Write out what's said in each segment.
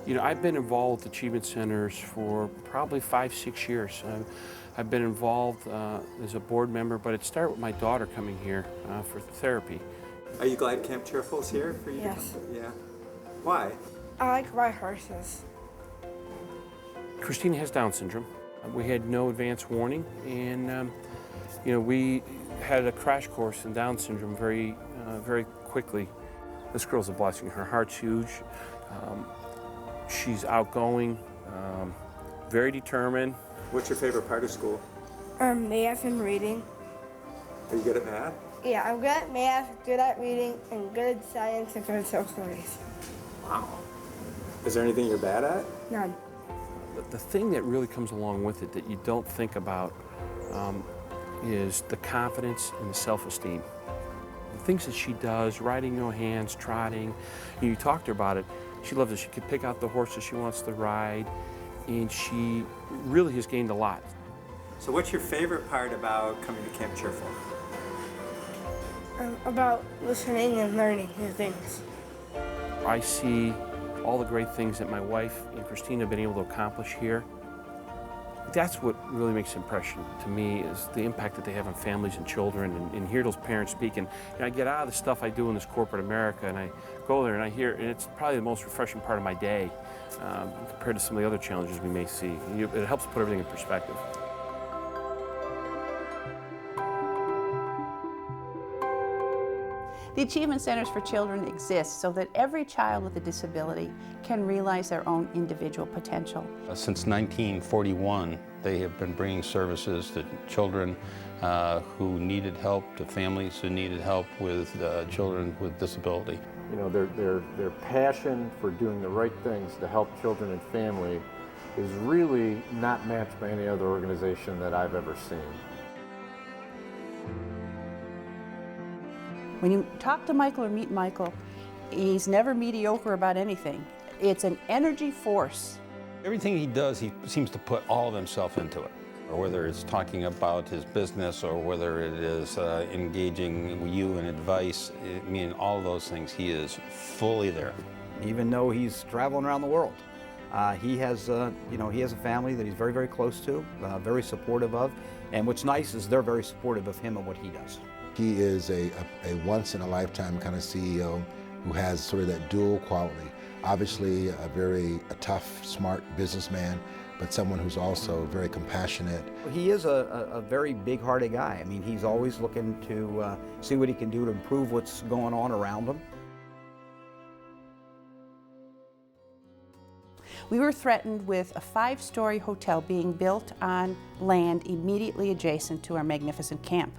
You know, I've been involved with Achievement Centers for probably 5-6 years. I've been involved as a board member, but it started with my daughter coming here for therapy. Are you glad Camp Cheerful's here for you? Yes. To come? Yeah. Why? I like my horses. Christina has Down syndrome. We had no advance warning, and you know, we had a crash course in Down syndrome very quickly. This girl's a blessing. Her heart's huge. She's outgoing, very determined. What's your favorite part of school? Math and reading. Are you good at math? Yeah, I'm good at math, good at reading, and good at science and good at social studies. Wow. Is there anything you're bad at? None. The thing that really comes along with it that you don't think about is the confidence and the self-esteem. The things that she does, riding no hands, trotting, you talk to her about it, she loves it. She can pick out the horses she wants to ride, and she really has gained a lot. So what's your favorite part about coming to Camp Cheerful? About listening and learning new things. I see all the great things that my wife and Christina have been able to accomplish here. That's what really makes an impression to me, is the impact that they have on families and children, and hear those parents speak. And I get out of the stuff I do in this corporate America, and I go there and I hear, and it's probably the most refreshing part of my day compared to some of the other challenges we may see. It helps put everything in perspective. The Achievement Centers for Children exist so that every child with a disability can realize their own individual potential. Since 1941, they have been bringing services to children who needed help, to families who needed help with children with disability. You know, their passion for doing the right things to help children and family is really not matched by any other organization that I've ever seen. When you talk to Michael or meet Michael, he's never mediocre about anything. It's an energy force. Everything he does, he seems to put all of himself into it. Or whether it's talking about his business or whether it is engaging you in advice, I mean, all of those things, he is fully there. Even though he's traveling around the world, he has a family that he's very, very close to, very supportive of. And what's nice is they're very supportive of him and what he does. He is a once-in-a-lifetime kind of CEO who has sort of that dual quality. Obviously a tough, smart businessman, but someone who's also very compassionate. He is a very big-hearted guy. I mean, he's always looking to see what he can do to improve what's going on around him. We were threatened with a 5-story hotel being built on land immediately adjacent to our magnificent camp.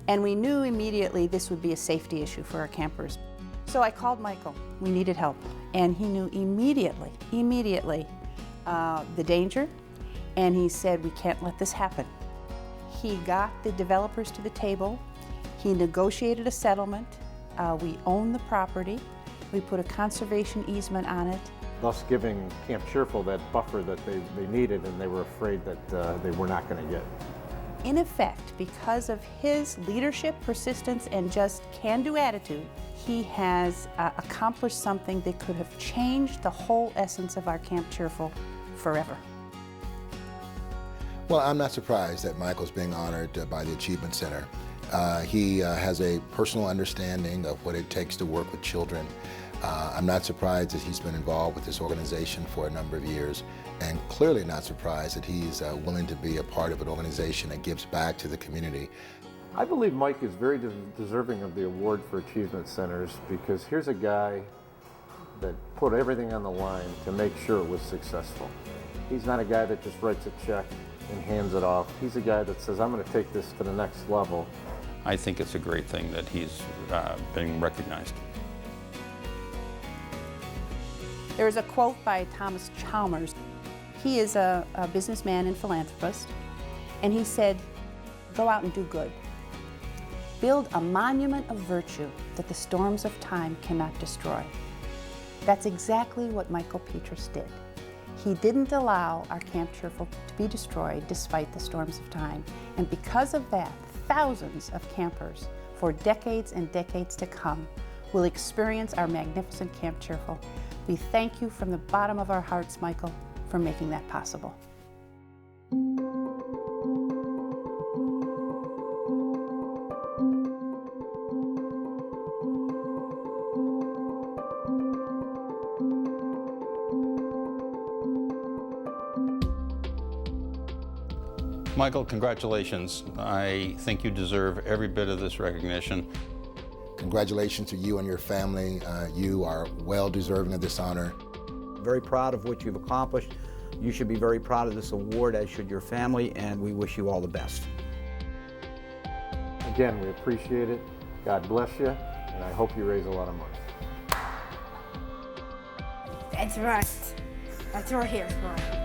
And we knew immediately this would be a safety issue for our campers. So I called Michael. We needed help. And he knew immediately the danger, and he said, we can't let this happen. He got the developers to the table. He negotiated a settlement. We own the property. We put a conservation easement on it. Thus giving Camp Cheerful that buffer that they needed and they were afraid that they were not going to get. In effect, because of his leadership, persistence, and just can-do attitude, he has accomplished something that could have changed the whole essence of our Camp Cheerful forever. Well, I'm not surprised that Michael's being honored by the Achievement Center. He has a personal understanding of what it takes to work with children. I'm not surprised that he's been involved with this organization for a number of years, and clearly not surprised that he's willing to be a part of an organization that gives back to the community. I believe Mike is very deserving of the award for Achievement Centers, because here's a guy that put everything on the line to make sure it was successful. He's not a guy that just writes a check and hands it off. He's a guy that says, I'm going to take this to the next level. I think it's a great thing that he's being recognized. There is a quote by Thomas Chalmers. He is a businessman and philanthropist, and he said, go out and do good. Build a monument of virtue that the storms of time cannot destroy. That's exactly what Michael Petras did. He didn't allow our Camp Cheerful to be destroyed despite the storms of time. And because of that, thousands of campers for decades and decades to come will experience our magnificent Camp Cheerful. We thank you from the bottom of our hearts, Michael, for making that possible. Michael, congratulations. I think you deserve every bit of this recognition. Congratulations to you and your family. You are well deserving of this honor. Very proud of what you've accomplished. You should be very proud of this award, as should your family, and we wish you all the best. Again, we appreciate it. God bless you, and I hope you raise a lot of money. That's right. That's what we're here for.